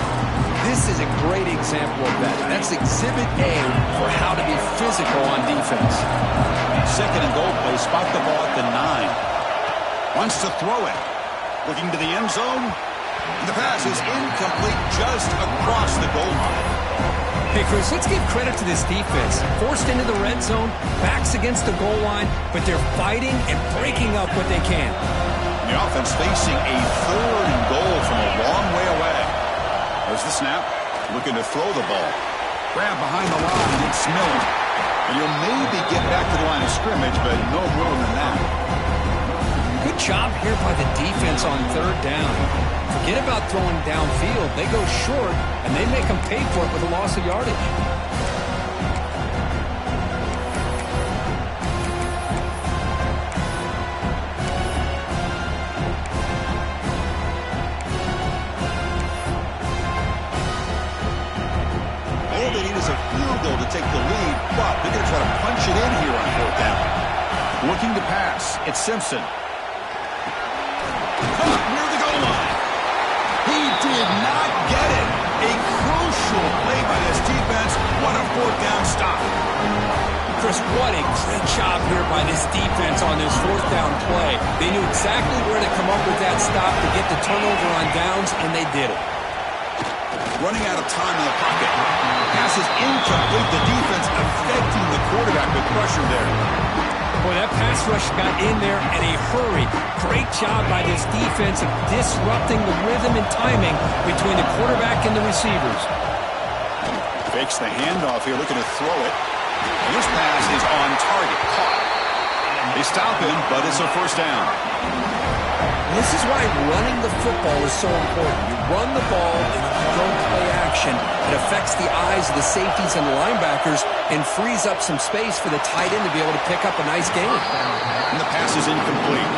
this is a great example of that. That's exhibit A for how to be physical on defense. Second and goal play, spot the ball at the 9. Wants to throw it. Looking to the end zone. The pass is incomplete just across the goal line. Hey, Chris, let's give credit to this defense. Forced into the red zone, backs against the goal line, but they're fighting and breaking up what they can. The offense facing a third and goal from a long way away. There's the snap. Looking to throw the ball. Grab behind the line. It's Miller. And you'll maybe get back to the line of scrimmage, but no more than that. Good job here by the defense on third down. Forget about throwing downfield. They go short, and they make them pay for it with a loss of yardage. To take the lead, but they're going to try to punch it in here on fourth down. Looking to pass. It's Simpson. Near the goal line. He did not get it. A crucial play by this defense. What a fourth down stop. Chris, what a great job here by this defense on this fourth down play. They knew exactly where to come up with that stop to get the turnover on downs, and they did it. Running out of time in the pocket. Pass is incomplete. The defense affecting the quarterback with pressure there. Boy, that pass rush got in there in a hurry. Great job by this defense of disrupting the rhythm and timing between the quarterback and the receivers. Fakes the handoff here, looking to throw it. And this pass is on target. Caught. They stop him, but it's a first down. This is why running the football is so important. You run the ball and you don't play action. It affects the eyes of the safeties and the linebackers and frees up some space for the tight end to be able to pick up a nice gain. And the pass is incomplete.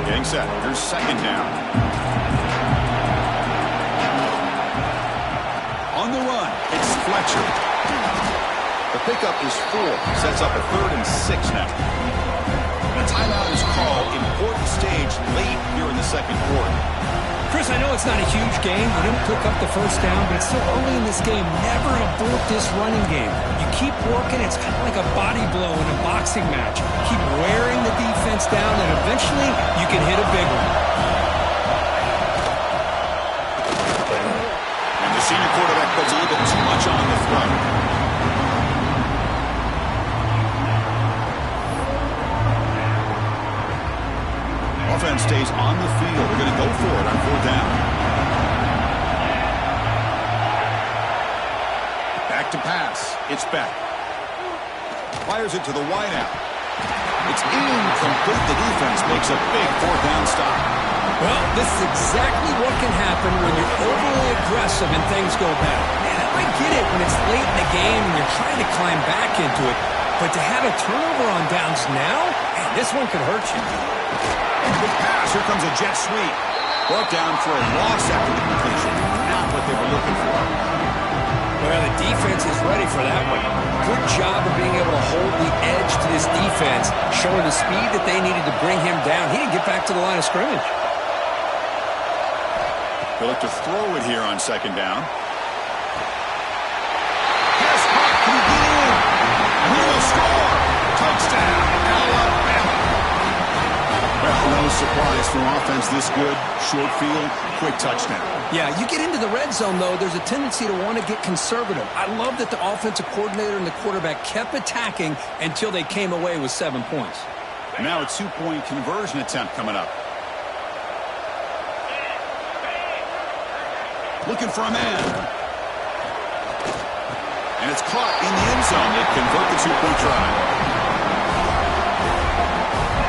Getting set. Here's second down. On the run, it's Fletcher. The pickup is 4. Sets up a 3rd and 6 now. And a timeout is called. Important stage late here in the second quarter. Chris, I know it's not a huge game. You didn't pick up the first down, but it's still early in this game. Never abort this running game. You keep working. It's kind of like a body blow in a boxing match. Keep wearing the defense down, and eventually you can hit a big one. And the senior quarterback puts a little bit too much on the throw. Offense stays on the field. They're going to go for it on fourth down. Back to pass. It's Beck. Fires it to the wideout. It's incomplete. The defense makes a big fourth down stop. Well, this is exactly what can happen when you're overly aggressive and things go bad. Man, I get it when it's late in the game and you're trying to climb back into it. But to have a turnover on downs now, man, this one could hurt you. Big pass. Here comes a jet sweep. Brought down for a loss after the completion. Not what they were looking for. Well, the defense is ready for that one. Good job of being able to hold the edge to this defense, showing the speed that they needed to bring him down. He didn't get back to the line of scrimmage. They'll look to throw it here on second down. Pass caught. Can he get in? And he will score. Touchdown, Alabama. Well, no surprise for offense this good. Short field, quick touchdown. Yeah, you get into the red zone, though, there's a tendency to want to get conservative. I love that the offensive coordinator and the quarterback kept attacking until they came away with 7 points. Now a 2-point conversion attempt coming up. Looking for a man. And it's caught in the end zone. They convert the 2-point try.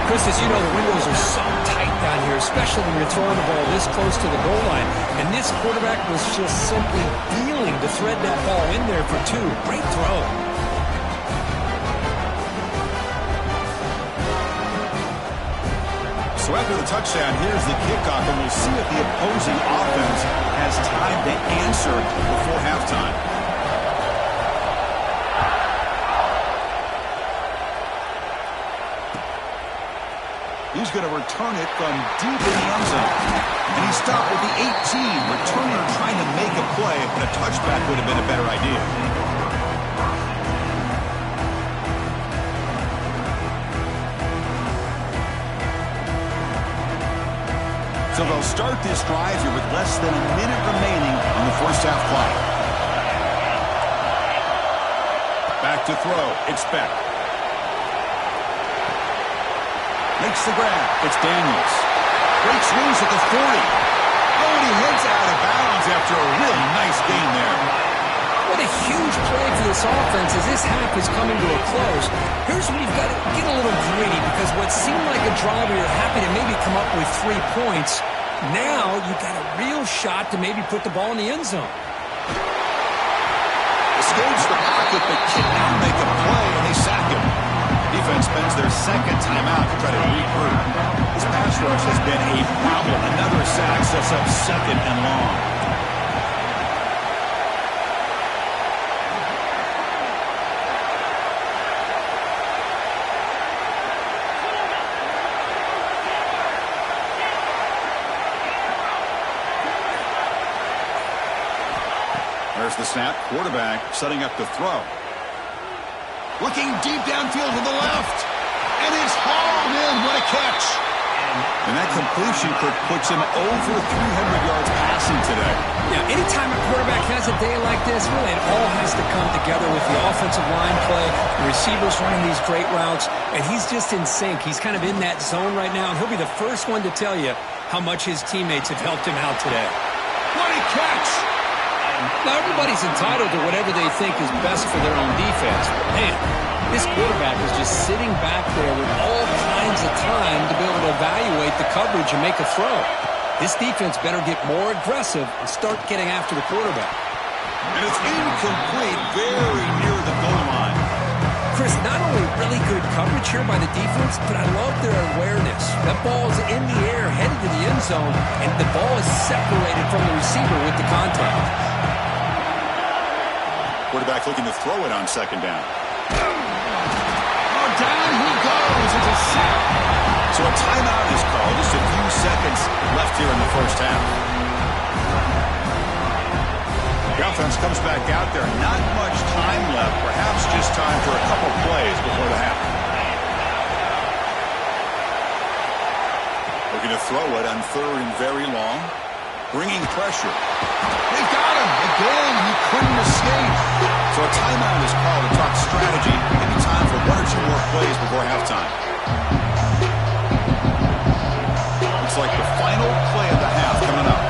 Chris, as you know, the windows are so tight down here, especially when you're throwing the ball this close to the goal line. And this quarterback was just simply feeling to thread that ball in there for 2. Great throw. So after the touchdown, here's the kickoff, and we'll see if the opposing offense has time to answer before halftime. He's going to return it from deep in the end zone. And he stopped with the 18. Returner trying to make a play, but a touchback would have been a better idea. So they'll start this drive here with less than a minute remaining on the first half clock. Back to throw. It's Beck. Makes the grab. It's Daniels. Great swings at the 40. Oh, and he heads out of bounds after a really nice gain there. What a huge play for this offense as this half is coming to a close. Here's when you've got to get a little greedy, because what seemed like a drive where you're happy to maybe come up with 3 points, now you've got a real shot to maybe put the ball in the end zone. Escapes the pocket, but can now make a play, and they sack him. Defense spends their second timeout to try to regroup. This pass rush has been a problem. Another sack sets up second and long. There's the snap. Quarterback setting up the throw. Looking deep downfield to the left. And it's hauled in. What a catch. And that completion, Kirk, puts him over 300 yards passing today. Yeah, anytime a quarterback has a day like this, really it all has to come together with the offensive line play, the receivers running these great routes, and he's just in sync. He's kind of in that zone right now, and he'll be the first one to tell you how much his teammates have helped him out today. What a catch. Now, everybody's entitled to whatever they think is best for their own defense. But, man, this quarterback is just sitting back there with all kinds of time to be able to evaluate the coverage and make a throw. This defense better get more aggressive and start getting after the quarterback. And it's incomplete, very near the goal line. Chris, not only really good coverage here by the defense, but I love their awareness. That ball is in the air, headed to the end zone, and the ball is separated from the receiver with the contact. Quarterback looking to throw it on second down. Oh, down he goes. It's a sack. So a timeout is called. Just a few seconds left here in the first half. The offense comes back out there. Not much time left. Perhaps just time for a couple plays before the half. Looking to throw it on third and very long. Bringing pressure. They got him. Again, he couldn't escape. So a timeout is called to talk strategy. Maybe time for 1 or 2 more plays before halftime. Looks like the final play of the half coming up.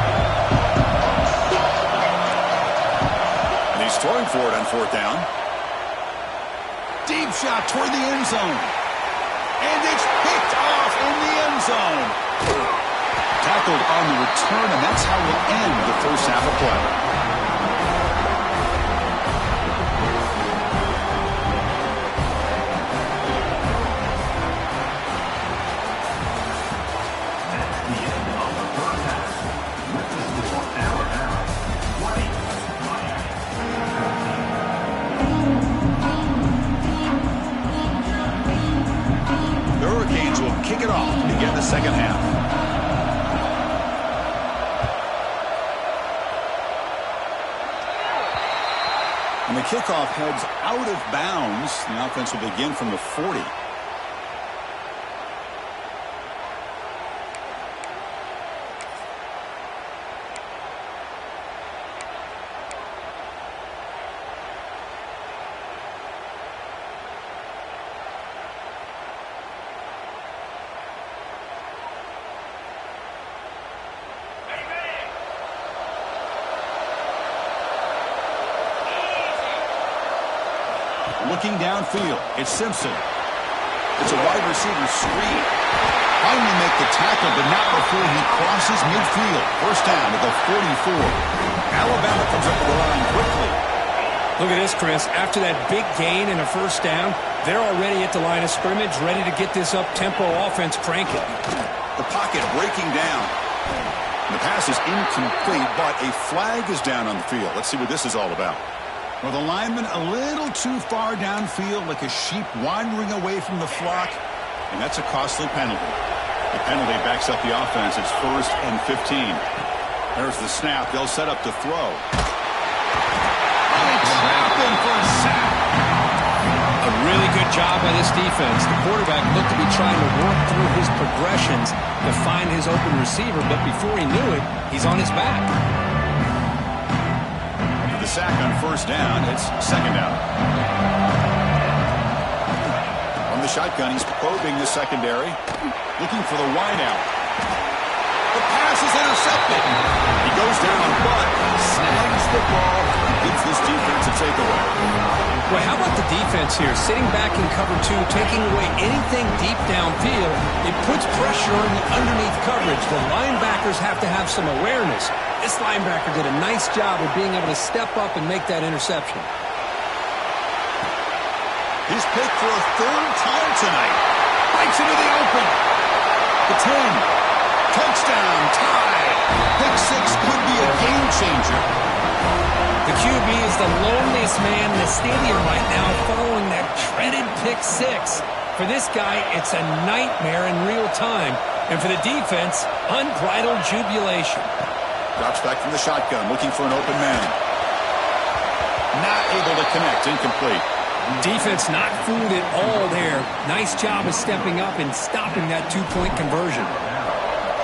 And he's throwing for it on fourth down. Deep shot toward the end zone. And it's picked off in the end zone. Tackled on the return, and that's how we'll end the first half of play. second half. And the kickoff heads out of bounds. The offense will begin from the 40. Looking downfield, it's Simpson. It's a wide receiver screen. Finally make the tackle, but not before he crosses midfield. First down at the 44. Alabama comes up the line quickly. Look at this, Chris. After that big gain and a first down, they're already at the line of scrimmage, ready to get this up-tempo offense cranking. The pocket breaking down. The pass is incomplete, but a flag is down on the field. Let's see what this is all about. Well, the lineman a little too far downfield, like a sheep wandering away from the flock, and that's a costly penalty. The penalty backs up the offense. It's 1st and 15. There's the snap. They'll set up to throw. They trap him for a sack. A really good job by this defense. The quarterback looked to be trying to work through his progressions to find his open receiver, but before he knew it, he's on his back. Sack on first down. It's second down. From the shotgun, he's probing the secondary, looking for the wideout. The pass is intercepted. He goes down, but snags the ball, gives this defense a takeaway. Well, how about the defense here? Sitting back in cover 2, taking away anything deep downfield. It puts pressure on the underneath coverage. The linebackers have to have some awareness. This linebacker did a nice job of being able to step up and make that interception. He's picked for a 3rd time tonight. Breaks into the open. The 10. Touchdown. Tie. Pick 6 could be a game changer. The QB is the loneliest man in the stadium right now following that dreaded pick 6. For this guy, it's a nightmare in real time. And for the defense, unbridled jubilation. Drops back from the shotgun, looking for an open man. Not able to connect, incomplete. Defense not fooled at all there. Nice job of stepping up and stopping that 2-point conversion.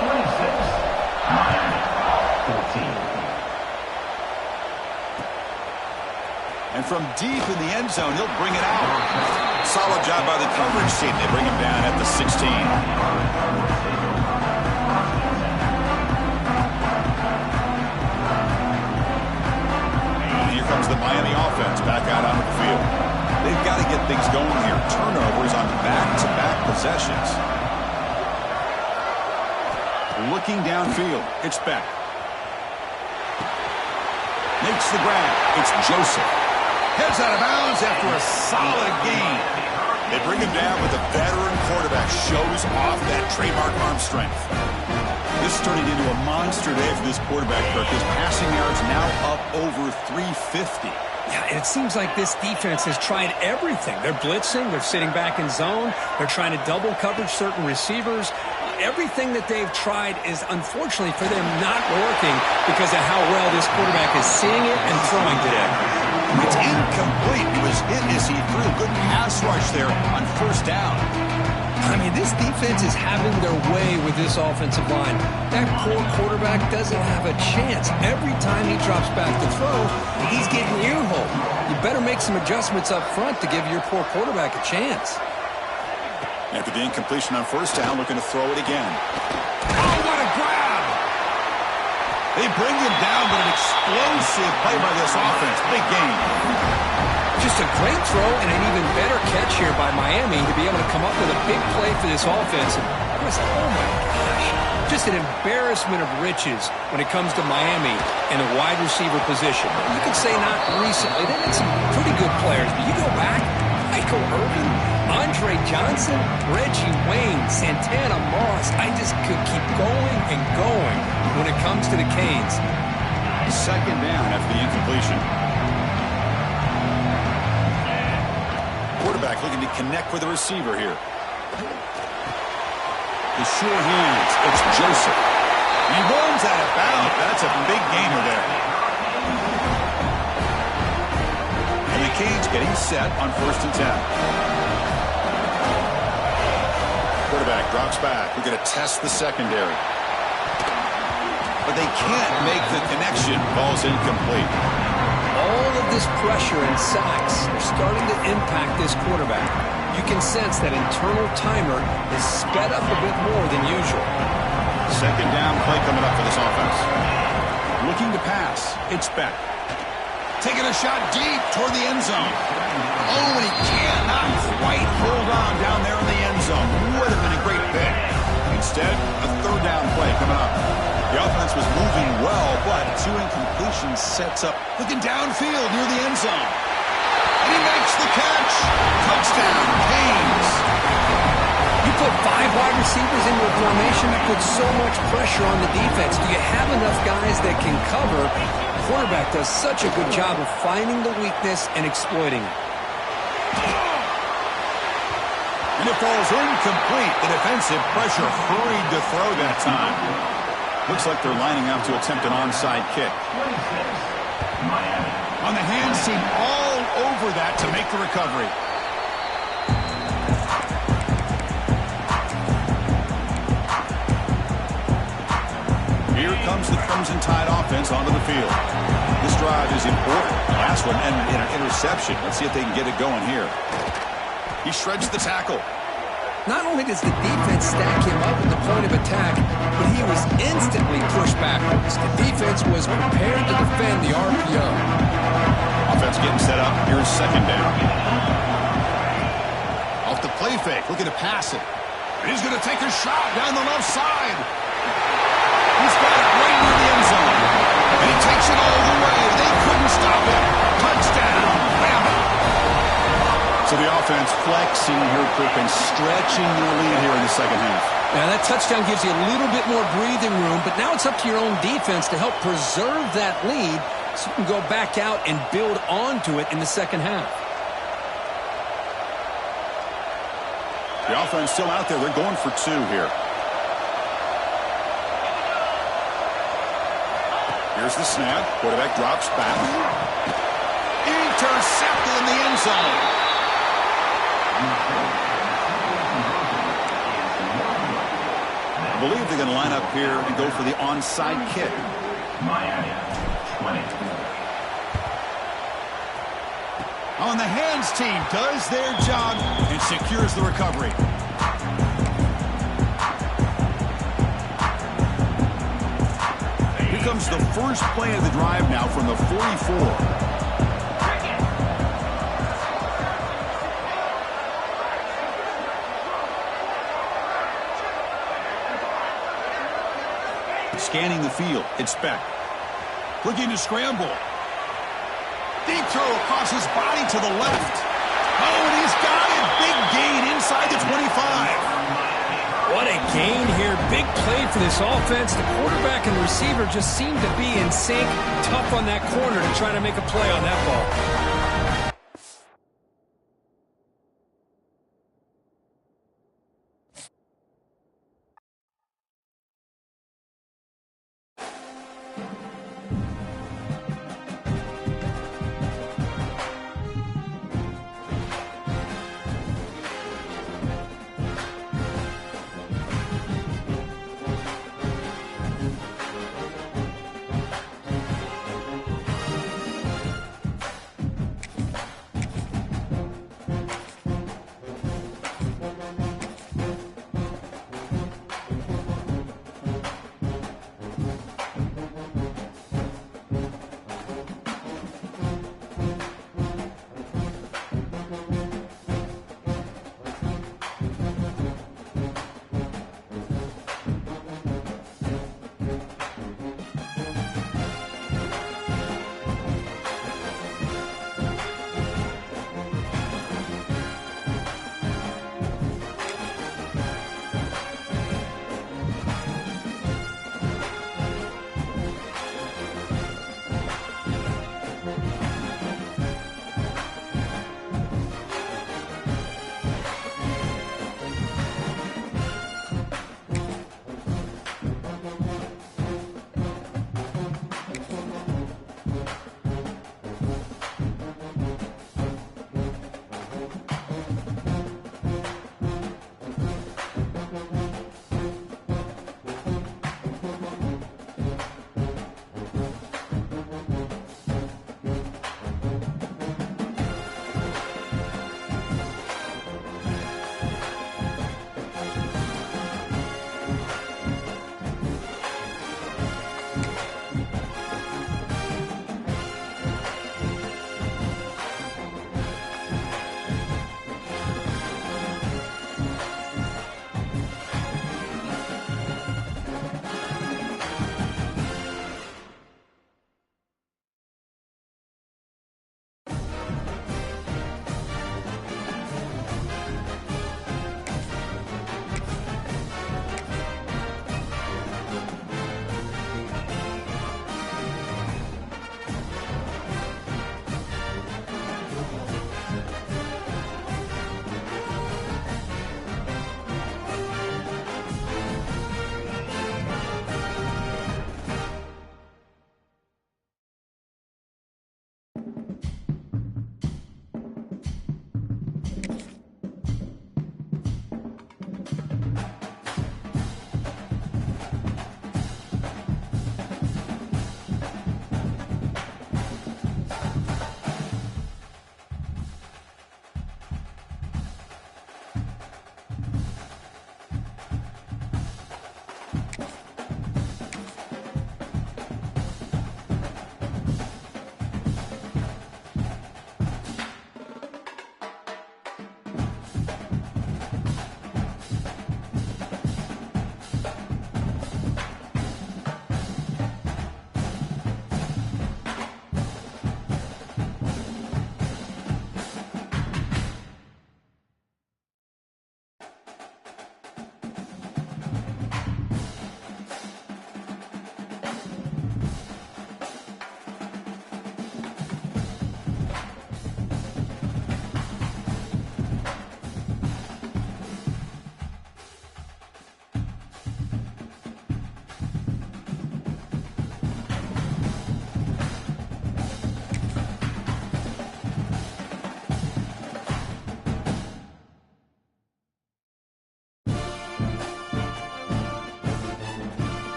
26-13. And from deep in the end zone, he'll bring it out. Solid job by the coverage team. They bring him down at the 16. Comes the Miami offense back out onto the field. They've got to get things going here. Turnovers on back-to-back possessions. Looking downfield. It's Beck. Makes the grab. It's Joseph. Heads out of bounds after a solid gain. They bring him down with a veteran quarterback. Shows off that trademark arm strength. This is turning into a monster day for this quarterback, Kirk. His passing yards now up over 350. Yeah, and it seems like this defense has tried everything. They're blitzing. They're sitting back in zone. They're trying to double coverage certain receivers. Everything that they've tried is, unfortunately for them, not working because of how well this quarterback is seeing it and throwing today. It's incomplete. He was hit as he threw. Good pass rush there on first down. I mean, this defense is having their way with this offensive line. That poor quarterback doesn't have a chance. Every time he drops back to throw, he's getting earholed. You better make some adjustments up front to give your poor quarterback a chance. After the incompletion on first down, looking to throw it again. Oh, what a grab! They bring him down, but an explosive play by this offense. Big game. Just a great throw and an even better catch here by Miami to be able to come up with a big play for this offense. And Chris, oh my gosh, just an embarrassment of riches when it comes to Miami in a wide receiver position. You could say not recently. They had some pretty good players, but you go back, Michael Irvin, Andre Johnson, Reggie Wayne, Santana Moss. I just could keep going and going when it comes to the Canes. Second down after the incompletion. Quarterback looking to connect with the receiver here. the sure hands. It's Joseph. And he runs out of bounds. That's a big gainer there. And the Canes getting set on 1st and 10. Quarterback drops back. We're going to test the secondary. But they can't make the connection. Ball's incomplete. All of this pressure and sacks are starting to impact this quarterback. You can sense that internal timer is sped up a bit more than usual. 2nd down play coming up for this offense. Looking to pass. It's Beck. Taking a shot deep toward the end zone. Oh, and he cannot quite hold on down there in the end zone. Would have been a great pick. Instead, a 3rd down play coming up. The offense was moving well, but 2 incompletions sets up. Looking downfield near the end zone. And he makes the catch. Touchdown, Canes. You put 5 wide receivers into a formation that puts so much pressure on the defense. Do you have enough guys that can cover? The quarterback does such a good job of finding the weakness and exploiting it. And it falls incomplete. The defensive pressure hurried to throw that time. Looks like they're lining up to attempt an onside kick. On the hands team all over that to make the recovery. Here comes the Crimson Tide offense onto the field. This drive is important. Last one ended in an interception. Let's see if they can get it going here. He shreds the tackle. Not only does the defense stack him up at the point of attack, but he was instantly pushed backwards. The defense was prepared to defend the RPO. Offense getting set up. Here's 2nd down. Off the play fake. Looking to pass it. And he's going to take a shot down the left side. He's got it right near the end zone. And he takes it all the way. They couldn't stop it. Touchdown. Bama. So the offense flexing here, quick, and stretching their lead here in the 2nd half. Now that touchdown gives you a little bit more breathing room, but now it's up to your own defense to help preserve that lead so you can go back out and build onto it in the 2nd half. The offense still out there. They're going for 2 here. Here's the snap. Quarterback drops back. Intercepted in the end zone. I believe they're going to line up here and go for the onside kick. Miami, 20. On the hands team does their job and secures the recovery. Here comes the first play of the drive now from the 44. Scanning the field. It's Beck. Looking to scramble. Deep throw across his body to the left. Oh, and he's got it. Big gain inside the 25. What a gain here. Big play for this offense. The quarterback and the receiver just seem to be in sync. Tough on that corner to try to make a play on that ball.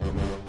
it.